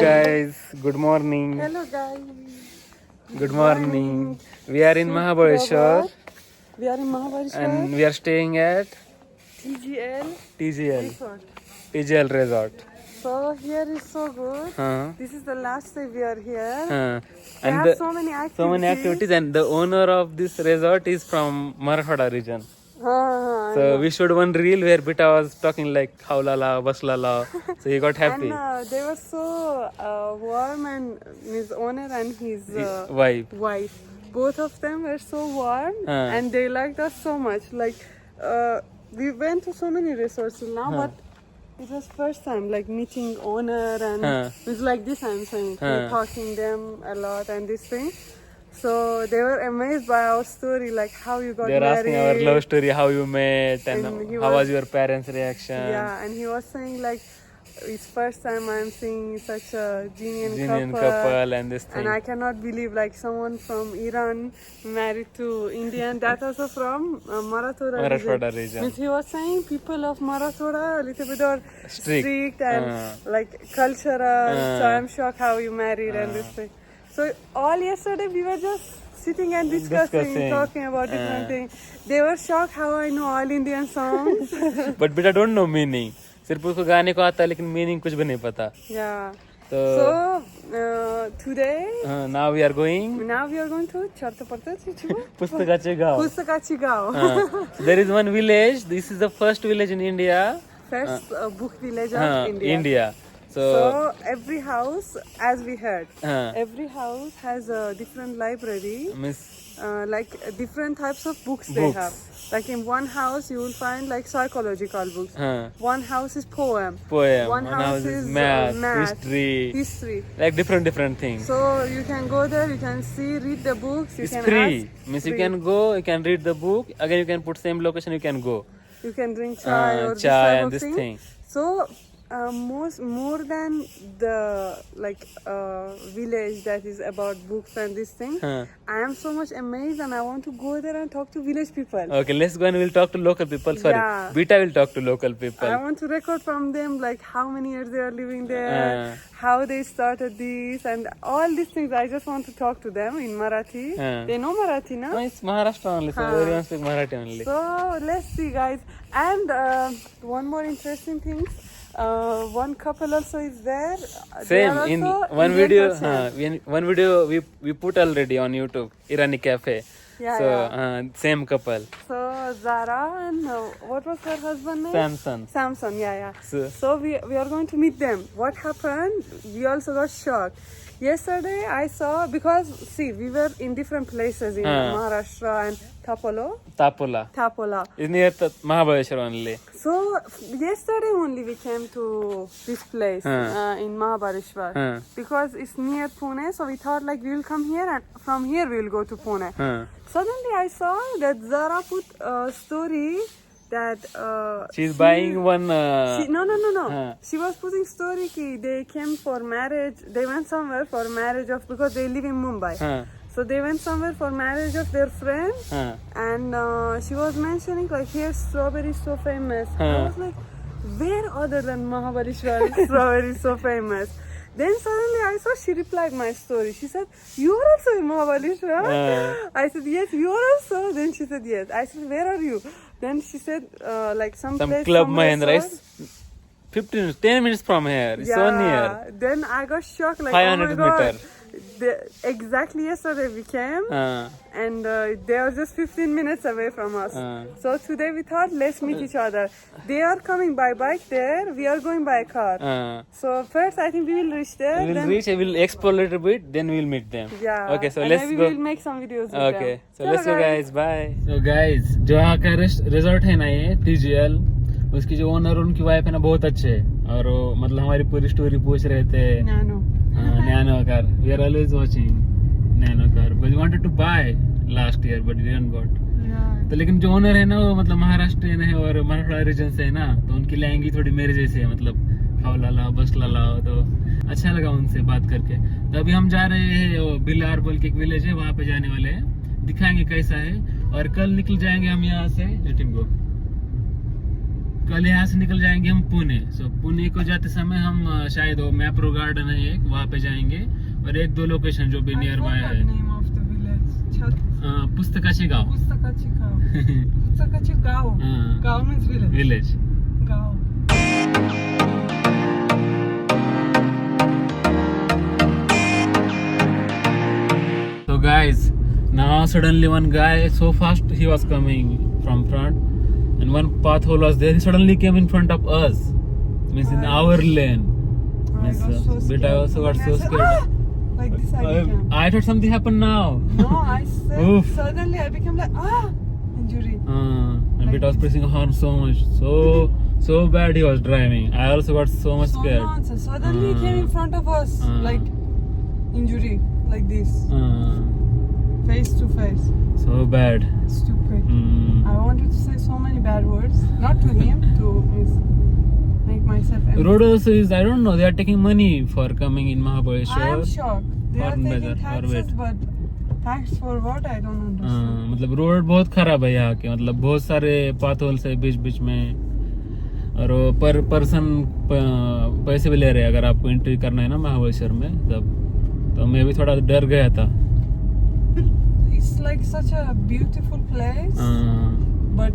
guys, good morning. Hello guys. Good morning. We are in Mahabaleshwar We are in Mahabaleshwar. and we are staying at TGL TGL Resort. TGL Resort. So here is so good. This is the last day we are here. We And have so many activities. so many activities, and the owner of this resort is from Marathwada region. So we showed one reel where Bita was talking like howlala, baslala. So he got happy. And they were so warm, and his owner and his wife, both of them were so warm, and they liked us so much. Like we went to so many resorts till now, but it was first time like meeting owner, and it was like this. I'm saying talking them a lot and this thing. So they were amazed by our story, like how you got They're married. asking our love story, how you met, and how was your parents' reaction. Yeah, and he was saying like it's first time I'm seeing such a genuine couple and this thing. And I cannot believe like someone from Iran married to Indian, that also from Marathwada region. Means he was saying people of Marathwada a little bit are strict and like cultural. So I'm shocked how you married and this thing. So all yesterday we were just sitting and discussing, talking about different things. They were shocked how I know all Indian songs. But Bita don't know meaning. सिर्फ उसको गाने को आता है लेकिन meaning कुछ भी नहीं पता. Yeah. So today now we are going to Pustakachi Gao. There is one village. This is the first village in India. First book village of India. So every house, as we heard, every house has a different library. Like different types of books they have. Like in one house you will find like psychological books. One house is poem. One house is math, history. Like different things. So you can go there, you can see, read the books. It's free. Means you can go, you can read the book. Again you can put same location, you can go. You can drink chai or this thing. So more than the like village that is about books and this thing, I am so much amazed and I want to go there and talk to village people. Okay, let's go and we'll talk to local people. Sorry, Bita will talk to local people. I want to record from them like how many years they are living there, how they started this, and all these things. I just want to talk to them in Marathi. They know Marathi, no? No, it's Maharashtra only, so everyone speaks Marathi only. So let's see, guys. And one more interesting thing. One couple also is there. Same in one video. One video we put already on YouTube. Irani Cafe. Same couple. So Zara and what was her husband name? Samson. Yeah. So we are going to meet them. What happened? We also got shocked. Yesterday I saw, because see, we were in different places in Maharashtra and Tapola. It's near Mahabaleshwar only. So yesterday only we came to this place in Mahabaleshwar because it's near Pune. So we thought like we will come here and from here we will go to Pune. Suddenly I saw that Zara put a story that she's buying one. No. She was putting story ki they came for marriage. They went somewhere for marriage of, because they live in Mumbai. So they went somewhere for marriage of their friend, and she was mentioning like here strawberry is so famous. I was like, where other than Mahabaleshwar strawberry is so famous? Then suddenly I saw she replied my story. She said, you are also in Mahabaleshwar? I said, yes, you are also. Then she said, yes. I said, where are you? Then she said, like some place Club Mahendra is 10 minutes from here. It's so near. Then I got shocked, like 500 oh my God. meters. Exactly yesterday we came and they are just 15 minutes away from us. So today we thought let's meet each other. They are coming by bike there, we are going by car. So first I think we will reach there. We will explore a little bit, then we will meet them. Yeah. Okay, so and let's maybe go. We will make some videos with Okay, them. so let's go guys, bye. So guys, जो यहाँ का resort है ना ये TGL, उसकी जो owner उनकी wife है ना बहुत अच्छे है, और वो मतलब हमारी पूरी स्टोरी पूछ रहे थे. Nano car. We are always watching Nano car. But we wanted to buy last year, but we didn't got. तो लेकिन जो ओनर है ना वो मतलब महाराष्ट्रियन है और मराठवाड़ा रीजन से है ना, तो उनकी लैंग्वेज थोड़ी मेरे जैसे है, मतलब खावलाला बसलाला, तो अच्छा लगा उनसे बात करके. तो अभी हम जा रहे हैं बिलार बोल के एक विलेज है, वहाँ पे जाने वाले हैं, दिखाएंगे कैसा है, और कल निकल जाएंगे हम यहाँ से. Let him go. कल यहाँ से निकल जाएंगे हम पुणे। सो पुणे को जाते समय हम शायद वो मैप्रो गार्डन है एक, वहाँ पे जाएंगे, और एक दो लोकेशन जो भी नियर बाय है। पुस्तकाची गाव। पुस्तकाची गाव। गाव means village. Village. Gao. So guys, now suddenly one guy so fast he was coming from front, and one pothole was there. He suddenly came in front of us, means in our lane. I got so But I also got so scared. Like this I became. I thought something happened now. No, I said Oof. suddenly I became like injury. And Beta was pressing a horn so much, so bad he was driving. I also got so much So scared. nonsense. Suddenly he came in front of us like injury like this, face to face. So bad. Stupid. Mm. I wanted to say so many bad words, not to him, to make myself empty. Road also is, I don't know, they are taking money for coming in Mahabaleshwar. I am shocked. They are Foreign taking bazaar or taxes, but tax for what? I don't understand. मतलब road बहुत खराब है यहाँ के, मतलब बहुत सारे पाथोल्स है बीच बीच में, और वो पर पर्सन पैसे भी ले रहे हैं अगर आपको एंट्री करना है ना महाबलेश्वर में तब। तो मैं भी थोड़ा डर गया था। It's like such a beautiful place, but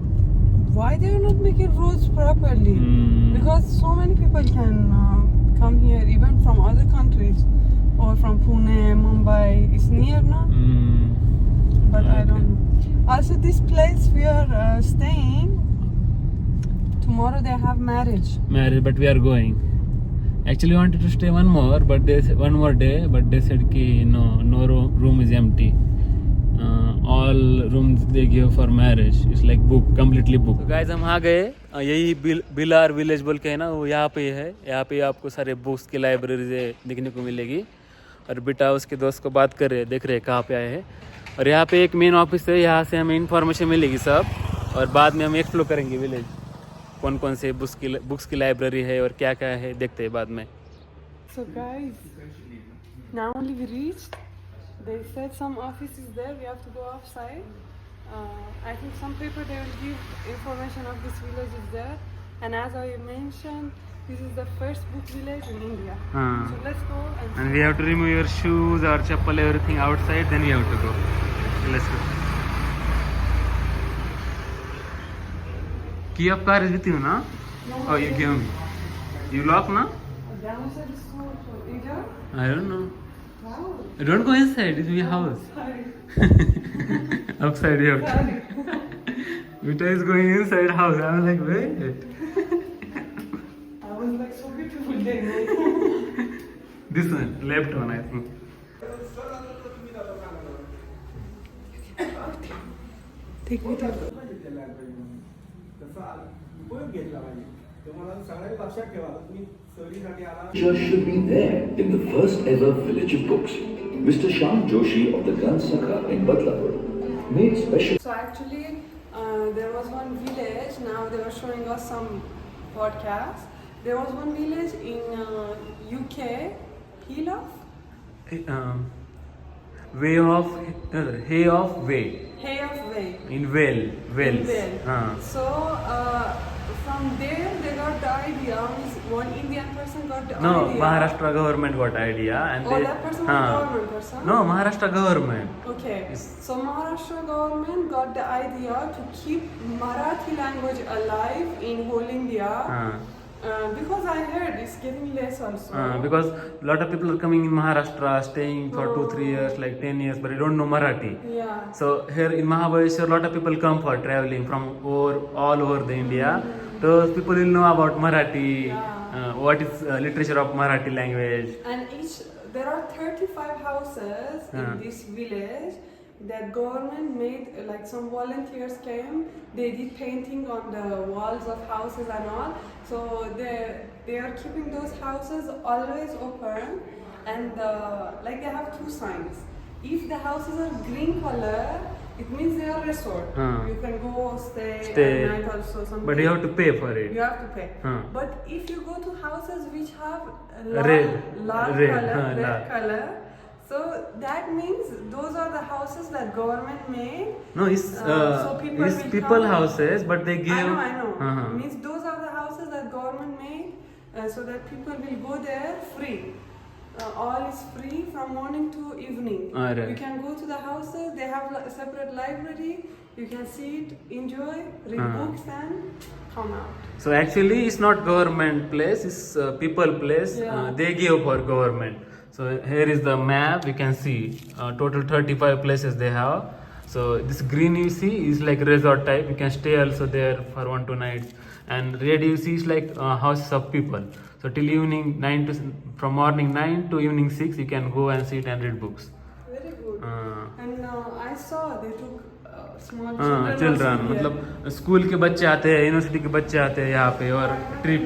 why they are not making roads properly? Because so many people can come here even from other countries or from Pune, Mumbai. It's near now, but I don't know. Also, this place we are staying, tomorrow they have marriage, but we are going. Actually wanted to stay one more day, but they said कि no room is empty. All rooms they give for marriage. It's like completely booked. So guys, हम आ गए, यही बिलार village बोल के है ना, वो यहाँ पे है। यहाँ पे आपको सारे बुक्स की लाइब्रेरी देखने को मिलेगी, और बेटा उसके दोस्त को बात कर रहे, देख रहे कहाँ पे आए हैं। और यहाँ पे एक मेन ऑफिस है, यहाँ से हमें इंफॉर्मेशन मिलेगी सब, और बाद में हम एक्सप्लोर करेंगे विलेज, कौन कौन से बुक्स की लाइब्रेरी है और क्या क्या है, देखते हैं बाद में। So guys, now only we reached. They said some office is there, we have to go outside. I think some paper they will give information of this village is there. And as I mentioned, this is the first book village in India. So let's go and we have to remove your shoes or chappal, everything outside, then we have to go. So let's go. Key of car is with you, na? No, Oh, you give me. You lock, na? downside is so either. I don't know. Wow. Don't go inside, it's your house. Sorry. Upside you have to. Vita is going inside house. I was like, wait. I was like, so beautiful day. This one, left one, I think. Take me there. Should be there in the first ever village of books. Mr. Shyam Joshi of the Granth Sakha in Badlapur made special. So actually, there was one village. Now they were showing us some podcasts. There was one village in UK, Hill Way of Hay of Way. Hay of Way. In Wales. In Wales. So from there they got the idea. One Indian person got the No, idea. Maharashtra government got idea, and Oh, they. that person was government person? No, Maharashtra government. Okay. So Maharashtra government got the idea to keep Marathi language alive in whole India. Because I heard it's getting less also. Because a lot of people are coming in Maharashtra, staying for 2-3 years, like 10 years, but they don't know Marathi. Yeah. So here in Mahabaleshwar, a lot of people come for traveling from all over the India. Those people will know about Marathi, what is literature of Marathi language. And there are 35 houses in this village that government made, like some volunteers came, they did painting on the walls of houses and all. So they are keeping those houses always open, and like they have two signs. If the houses are green color, it means they are resort. You can go stay at night also. Something. But you have to pay for it. You have to pay. But if you go to houses which have red color, so that means those are the houses that government made. No, it's so people come. houses, but they give. I know. Means those are the so that people will go there free. All is free from morning to evening. Alright. You can go to the houses. They have a separate library. You can sit, enjoy, read books, and come out. So actually, it's not government place; it's people place. Yeah. They give for government. So here is the map. You can see total 35 places they have. So this green you see is like resort type. You can stay also there for 1 2 nights. And red you see is like houses of people. So till evening from morning 9 to evening 6, you can go and sit and read books. Very good. Uh, And I saw they took small हाँ children. Children also here. मतलब school के बच्चे आते हैं, university के बच्चे आते हैं यहाँ पे और ट्रिप.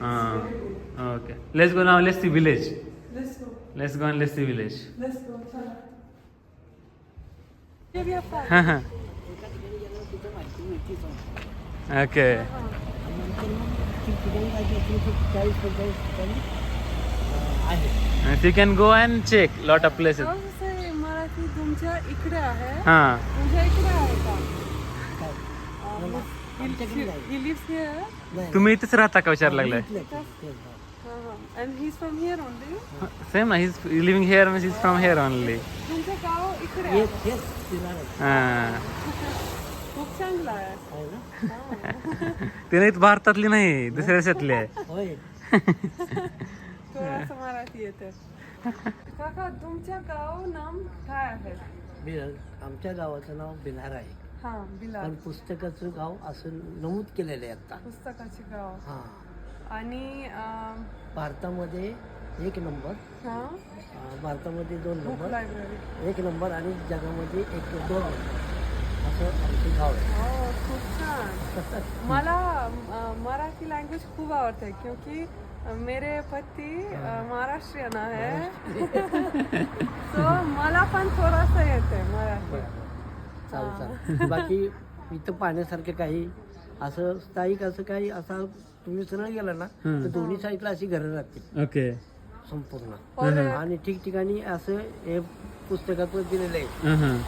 हाँ okay, let's go now, let's see village. Let's go. Let's go and let's see village. Let's go. चला. ये भी आपका. हाँ हाँ okay. You can go and check lot of places. जसं मराठी तुमच्या इकडे आहे. हाँ तुमच्या इकडे आहे का? He lives here. तुम्ही इथेच राहता का विचार लागलाय? And he's from here only. Same ना, he's living here means he's from here only. तुमचं गाव इकडे आहे. हाँ खूप चांगलं आहे. ते नाही भारतातली नाही, दुसऱ्या देशातली आहे. थोडंसं मराठी येते. काका तुमच्या गाव नाम काय आहे? आमच्या गावाचं नाव बिलार आहे, हा बिलाल. पण पुस्तकाचं गाव असं नमूद केलेलं आहे आता. पुस्तकाचे गाव. हा, आणि भारतामध्ये 1 नंबर, भारतामध्ये 2 बुक नंबर, लायब्ररी. 1 नंबर आणि जगामध्ये 1-2 नंबर असं आमचं गाव आहे. हो खूप छान. मला मराठी लँग्वेज खूप आवडते क्योंकि मेरे पति महाराष्ट्रीयन आहे. सो मला पण थोडंसं येते मराठी. चालतं. बाकी इथं पाहण्यासारखं काही असं स्थायिक असं काही असं तुम्ही सरळ गेला ना तर दोन्ही साईडला अशी घरं राहतील ओके. संपूर्ण. और आणि ठिकठिकाणी असं हे पुस्तकात दिलेलं आहे,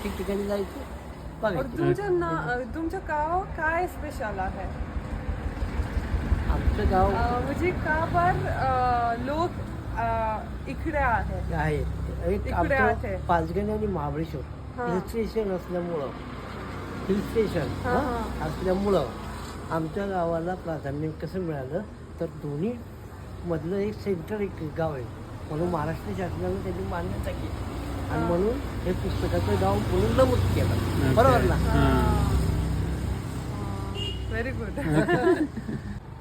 ठिकठिकाणी जायचं और बघायचं. तुमचं गाव काय स्पेशल आहे? आमचं गाव म्हणजे का पर लोक इकडे आहे? आहे एक इकडे आमचं आहे. पाचगणी आणि महाबळेश्वर हिल स्टेशन असल्यामुळं असल्यामुळं आमच्या गावाला प्राधान्य कसं मिळालं तर दोन्ही मधलं एक सेंटर एक गाव आहे म्हणून महाराष्ट्र शासनानं त्याची मान्यता केली आणि म्हणून हे पुस्तकाचं गाव म्हणून नमूद केलं. बरोबर ना? Very good.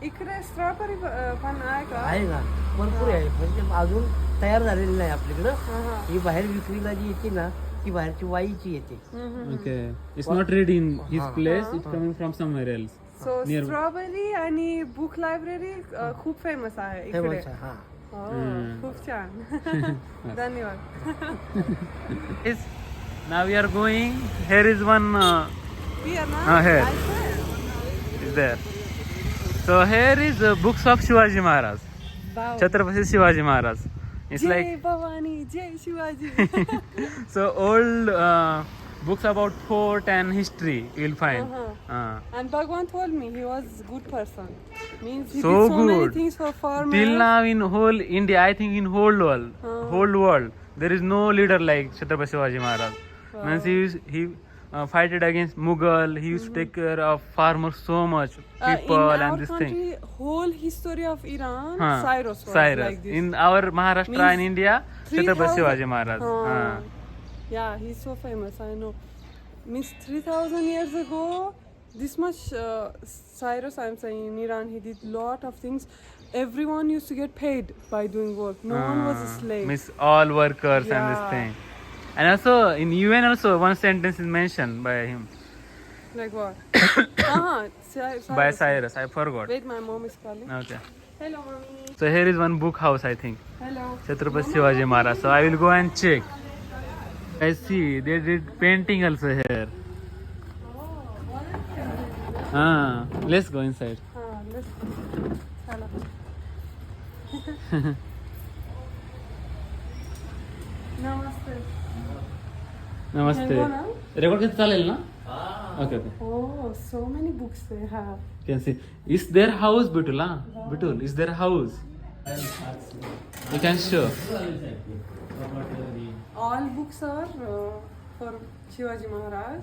इकडे स्ट्रॉबेरी पण आहे का? आहे ना, भरपूर आहे. म्हणजे अजून तयार झालेली नाही आपल्याकडं. ही बाहेर विक्रीला जी येते ना ती बाहेरची वाईची येते. Okay. It's not ready in his place, it's coming from somewhere else. So strawberry आणि बुक लायब्ररी खूप फेमस आहे इकडे. फेमस आहे. हा, खूप छान. धन्यवाद. Now we are going. Here is one. Here ना? Here is there. So here is books of Shivaji Maharaj. Wow. Chhatrapati Shivaji Maharaj. It's जय like भवानी, जय Shivaji. so old books about fort and history you'll find. And Bhagwan told me he was a good person. Means he So did so many good. things for farmers. Till now in whole India, I think in whole world, there is no leader like Chhatrapati Shivaji Maharaj. Means he fighted against Mughal. He used to take care of farmers so much, people in and our this country, thing. whole history of Iran, Huh. Cyrus was Cyrus. like this. In our Maharashtra Means and India, Chhatrapati 3000 Shivaji Maharaj. Yeah, he's so famous. I know. Means 3,000 years ago, this much Cyrus, I'm saying, in Iran, he did lot of things. Everyone used to get paid by doing work. No one was a slave. Means all workers and this Yeah. thing. And also in UN also one sentence is mentioned by him. Like what? Cyrus. By Cyrus. I forgot. Wait, my mom is calling. Okay. Hello, mommy. So here is one book house, I think. Hello. Chhatrapati Shivaji Maharaj. So I will go and check. I see they did painting also here. Let's go inside. Let's go. Hello. Namaste. Namaste. Can go now? Record किती चालेल ना? Okay, okay. Oh, so many books they have. Can see. Is their house, Bitul? Bitul, is their house? You can show. All books are for Shivaji Maharaj.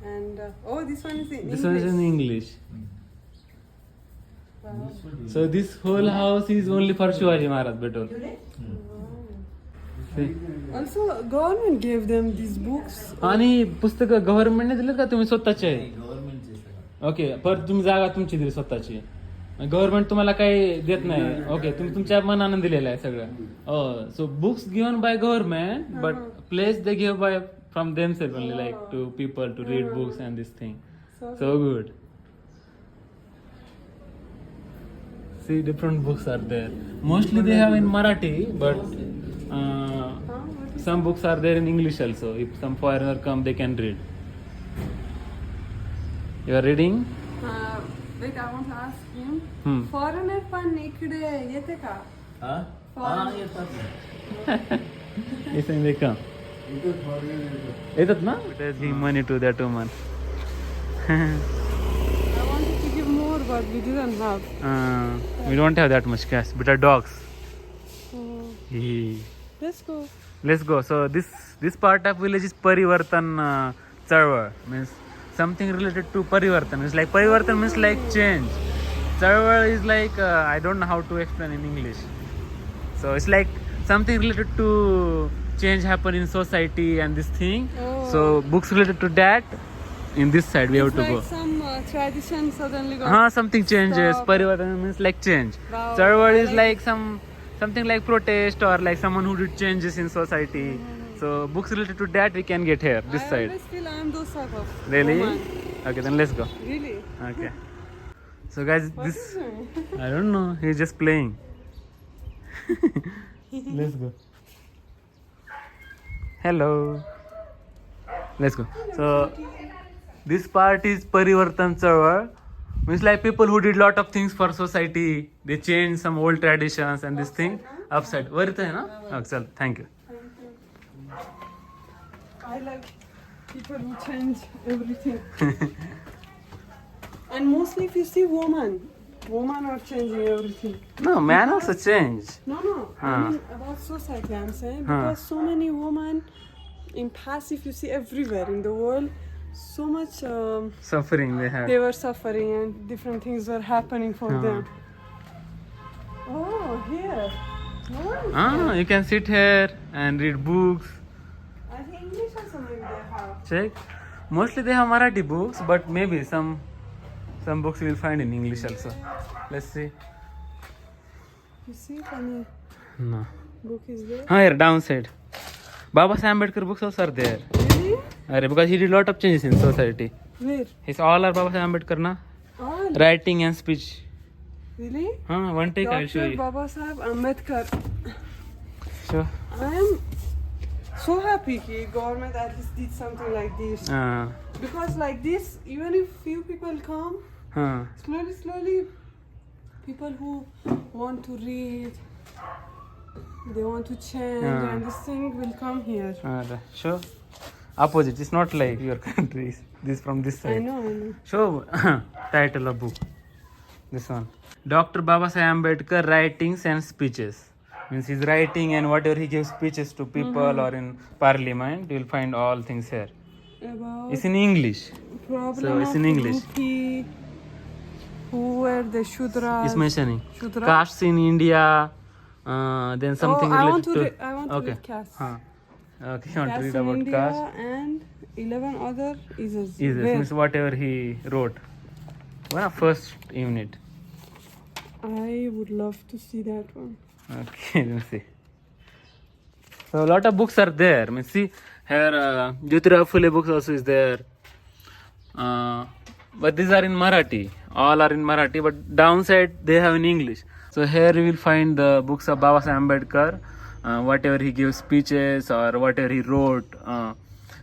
And oh, this one is in This English. one is in English. Wow. So this whole house is only for Shivaji Maharaj, Betul. See? Also, government gave them these books. आणि पुस्तक गव्हर्नमेंटने दिलं का तुम्ही स्वतःचे okay पर तुम्ही जागा तुमची दिली स्वतःची गव्हर्नमेंट तुम्हाला काही देत नाही ओके तुम्ही तुमच्या मनानं दिलेलं आहे सगळं so books given by government but place they give by from them self only like to people to read books and this thing so good see different books are there mostly they have in Marathi but some books are there in English also if some foreigner come they can read you are reading Wait, I want to ask him. Hmm. Foreigner पण इकडे येते का? Isn't they come येतात ना give money to that woman I wanted to give more, but we didn't have. we don't have that much cash but our dogs Let's go. let's go so this part of village is Parivartan Charwal means something related to Parivartan it's like Parivartan means like change Charwal is like I don't know how to explain in English so it's like something related to change happen in society and this thing so books related to that in this side we have to Like go some tradition suddenly got. something changes Stop. Parivartan means like change Wow. Charwal is like something like protest or like someone who did changes in society so books related to that we can get here this I side always feel I'm those type of really woman. okay then let's go Really? okay so guys What this is it? I don't know he's just playing let's go hello let's go so this part is Parivartan Charwal means like people who did lot of things for society they changed some old traditions and this thing upside वर इथं आहे ना okay, चल thank you I like people who change everything. And mostly if you see women are changing everything. no man also change No. I mean about society I'm saying. Because so many women in past if you see everywhere in the world, so much suffering they have they were suffering and different things were happening for them. Oh, here. Nice. you can sit here and read books I think English also maybe they have. check mostly they have Marathi books but maybe some books you will find in English also let's see You see if any no book is there? here downside Babasaheb Ambedkar books also are there Really? because he did lot of changes in society Where? his all are Babasaheb Ambedkar na Oh, writing and speech really? one take I'll show Dr. you Babasaheb Ambedkar. sure I am so happy that government at least did something like this. Because like this, even if few people come, slowly, people who want to read, they want to change, and this thing will come here. sure opposite it's not like your country this from this side I know. show title of book this one Dr. Babasaheb Ambedkar writings and speeches means his writing and whatever he gives speeches to people or in parliament you'll find all things here About it's in English problem so it's of in English UP, who were the Shudras. it's mentioning Shudra? castes in India then something I related want to to read, I want to okay read castes. okay you want to Castes read in about India caste and 11 other is It means whatever he wrote first unit I would love to see that one. okay let's see so a lot of books are there I mean see here Jyotirao Phule books also is there but these are in Marathi all are in Marathi but downside they have in English so here you will find the books of Babasaheb Ambedkar whatever he gives speeches or whatever he wrote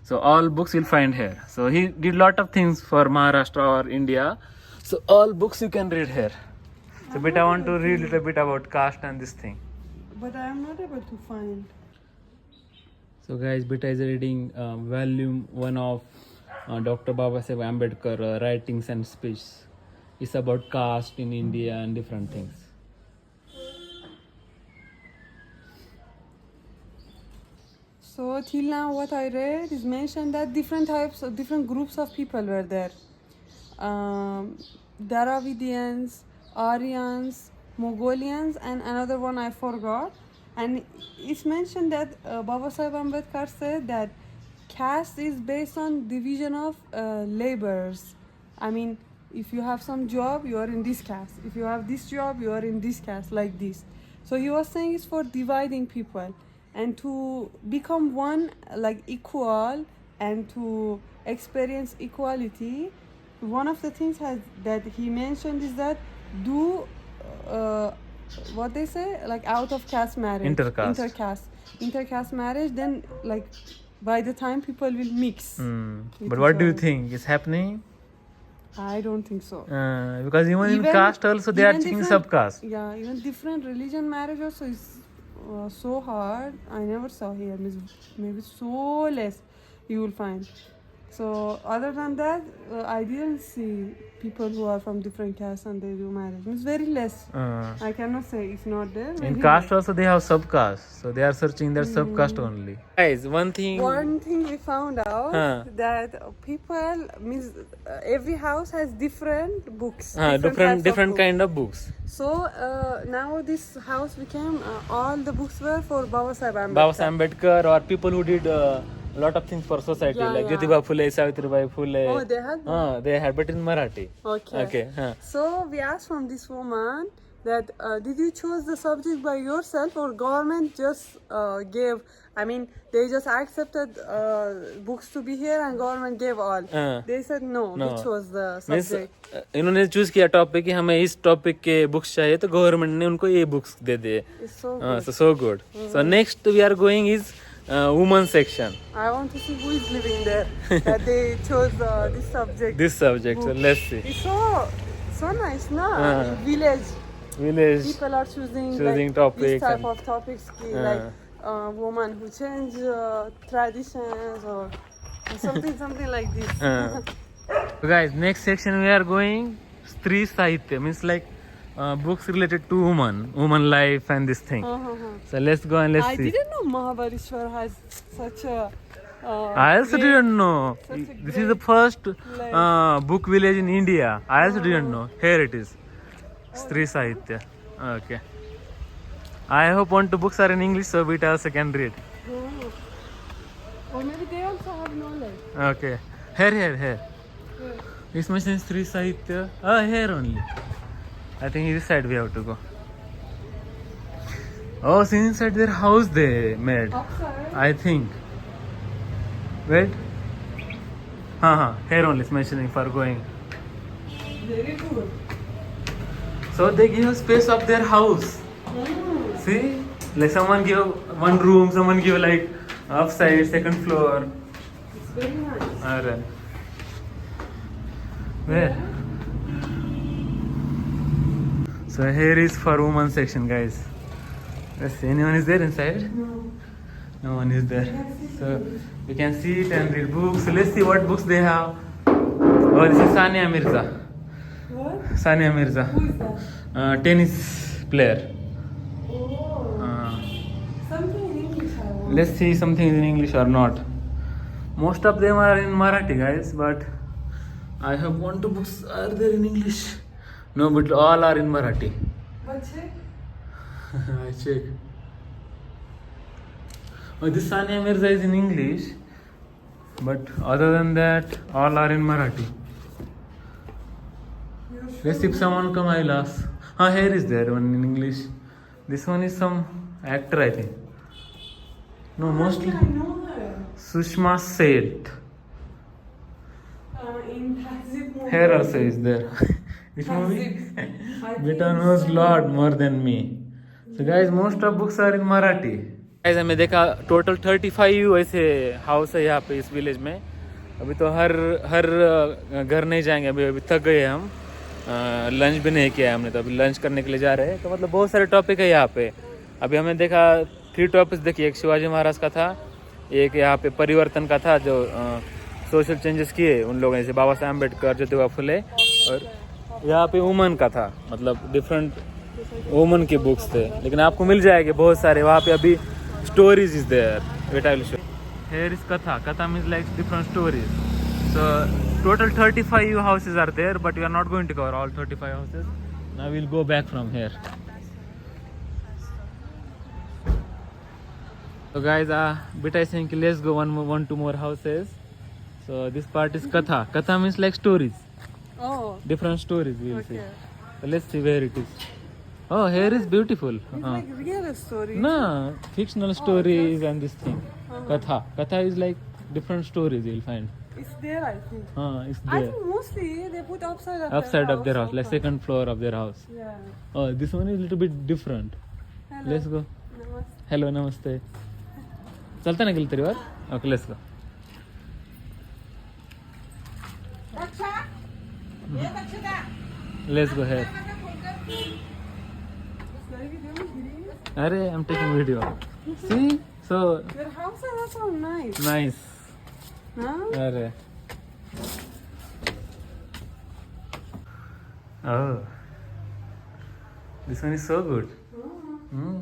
so all books you'll find here so he did lot of things for Maharashtra or India so all books you can read here so bit I want to read a little bit about caste and this thing But I am not able to find. so guys beta is reading volume 1 of Dr. Babasaheb Ambedkar writings and speech it's about caste in India and different things So till now, what I read is mentioned that different groups of people were there. Dravidians, Aryans, Mongolians, and another one I forgot. And it's mentioned that Baba Sahib Ambedkar said that caste is based on division of laborers. I mean, if you have some job, you are in this caste. If you have this job, you are in this caste, like this. So he was saying it's for dividing people and to become one, like equal, and to experience equality. One of the things that he mentioned is that do what they say, like out of caste marriage, intercaste marriage. Then like by the time people will mix. But what do you think is happening? I don't think so. Because even in caste also they are taking subcaste. Yeah, even different religion marriage also is so hard. I never saw here. Maybe so less you will find. So other than that, I didn't see people who are from different castes and they do marriage. It's very less. I cannot say it's not there. In caste also they have subcaste, so they are searching their subcaste only. Guys, one thing we found out that people means every house has different books. Different kind of books. So now this house became all the books were for Baba Sahib Ambedkar. Baba Sahib Ambedkar, or people who did a lot of things for society, like Jyotiba Phule, Savitribai Phule. Oh, they had. They had, but in Marathi. Okay. So we asked from this woman that did you choose the subject by yourself or government just gave? I mean, they just accepted books to be here and government gave all. They said no, we chose the subject. इन्होंने choose किया topic कि हमें इस topic के books चाहिए तो government ने उनको ये बुक्स दे दिए. So good. So next we are going is women section. I want to see who is living there that they chose this subject. This subject. So let's see. It's so nice, na? Village. People are choosing like, topics. This type of topics, like women who change traditions or something like this. So guys, next section we are going Stri Sahitya, means like books related to woman life and this thing. So let's go and let's see. I didn't know Mahabaleshwar has such a I also didn't know. This is the first book village in India. I also didn't know. Here it is. Stri Sahitya. Okay. I hope 1, 2 books are in English so we also can read. Or maybe they also have knowledge. Okay. Here. This much is Stri Sahitya. Here only. I think this side we have to go. Oh, see inside their house they made. Outside? I think. Wait. Here only is mentioning for going. Very good. So they give space of their house. See? Like someone give 1 room, someone give like upside, 2nd floor. It's very nice. Alright. Where? So here is for women section, guys. Let's see, anyone is there inside? No one is there. So you can sit and read books. So let's see what books they have. Oh, this is Sania Mirza. What? Sania Mirza. Who is that? Tennis player. Something in English I want. Let's see something in English or not. Most of them are in Marathi, guys, but I have 1, 2 books are there in English. No, but all are in Marathi. But check. I check. Oh, this Sania Mirza is in English, but other than that, all are in Marathi. Let's see if someone come, I'll ask. Here is there one in English. This one is some actor, I think. No, mostly I know her. Sushma Seth. In Tahzib movie. Here also is there. Which movie? Beta knows lot more than me. So guys, most of books are in Marathi. Guys, हमें देखा total 35 ऐसे house है यहाँ पे इस village में. अभी तो हर घर नहीं जाएंगे, अभी थक गए हम. लंच भी नहीं किया हमने, तो अभी लंच करने के लिए जा रहे हैं. तो मतलब बहुत सारे टॉपिक है यहाँ पे. अभी हमने देखा 3 टॉपिक्स देखिए. एक शिवाजी महाराज का था, एक यहाँ पे परिवर्तन का था जो सोशल चेंजेस किए उन लोगों ने, जैसे बाबा साहब अम्बेडकर, ज्योतिबा फुले, और यहाँ पे वुमन का था, मतलब डिफरेंट वुमन के बुक्स थे. लेकिन आपको मिल जाएंगे बहुत सारे वहाँ पे. अभी stories is there. Wait I will show. here is Katha. Katha means like different stories. So total 35 houses are there, but we are not going to cover all 35 houses. Now we'll go back from here. So guys, but I think let's go two more houses. So this part is Katha. Katha means like stories. Oh, Different stories we'll see. okay. So let's see where it is. Oh, here is beautiful. It's like real story. No, fictional stories and this thing. Uh-huh. Katha. Katha is like different stories you'll find. It's there, I think. It's I there. think mostly they put upside Of their house, like also. second floor of their house. Yeah. Oh, this one is a little bit different. Hello. Let's go. Namaste. Hello, namaste. चलता ना गेल तरी बार? Okay, let's go. Let's go here. Arey, I'm taking video. See? So Their houses are so nice. nice. Huh? Arey. Oh. This one is so good. Mm.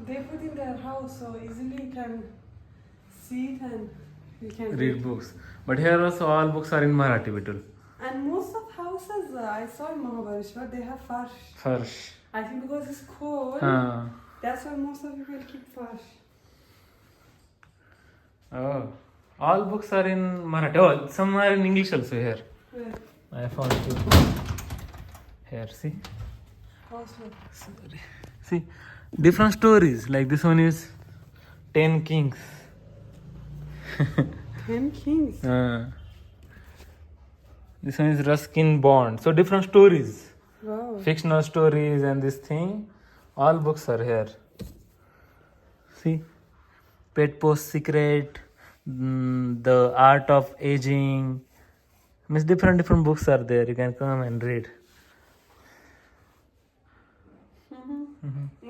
They put in their house so easily you can see it and you can Read books. But here also all books are in Marathi, Bitul. And most of houses I saw in Mahabaleshwar, they have farsh. Farsh. I think because it's cold, that's why most of people keep farsh. Oh. All books are in Marathi. Oh, some are in English also here. Where? I found two. Here, see? Also. Sorry. See, different stories. Like this one is 10 Kings. 10 kings. This one is Ruskin Bond. So different stories. Wow. Fictional stories and this thing. All books are here. See? Pet Post Secret. The Art of Aging. Means different books are there. You can come and read.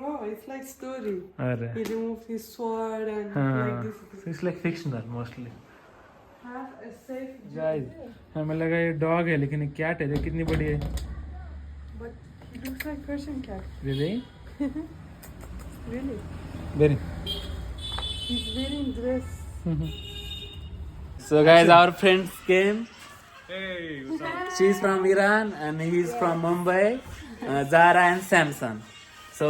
Oh, it's like story. Arre. He removed his sword and like this. So it's like fictional mostly. Have a safe. Guys, हमें लगा ये dog है लेकिन ये cat है देख कितनी बड़ी है. But he looks like Persian cat. Really? Really. Very. He's wearing dress. So guys, our friends came. Hey, she's from Iran and he's from Mumbai. Zara and Samson. So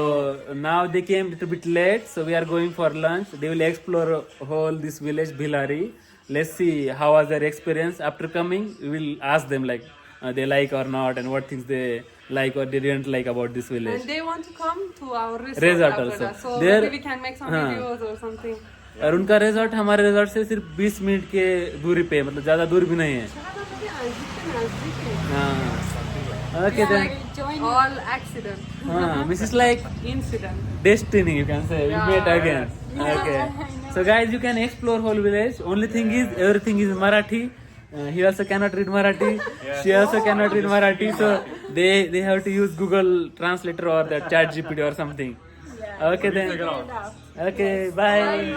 now they came a little bit late. So we are going for lunch. They will explore whole this village, Bhilari. Let's see how was their experience. After coming, we will ask them like they like or not and what things they like or they didn't like about this village. And they want to come to our resort, Resort after also. that. So There- maybe we can make some videos or something. और उनका resort हमारे resort से सिर्फ 20 minute के दूरी पे मतलब ज्यादा दूर भी नहीं है. Okay then. All accident. This is like Incident. destiny, you can say. We met again. Okay. So guys, you can explore whole village. Only thing is everything is Marathi. He also cannot read Marathi. She also cannot read Marathi. So they have to use Google Translator or the Chat GPT or something. Okay then. Okay. Bye.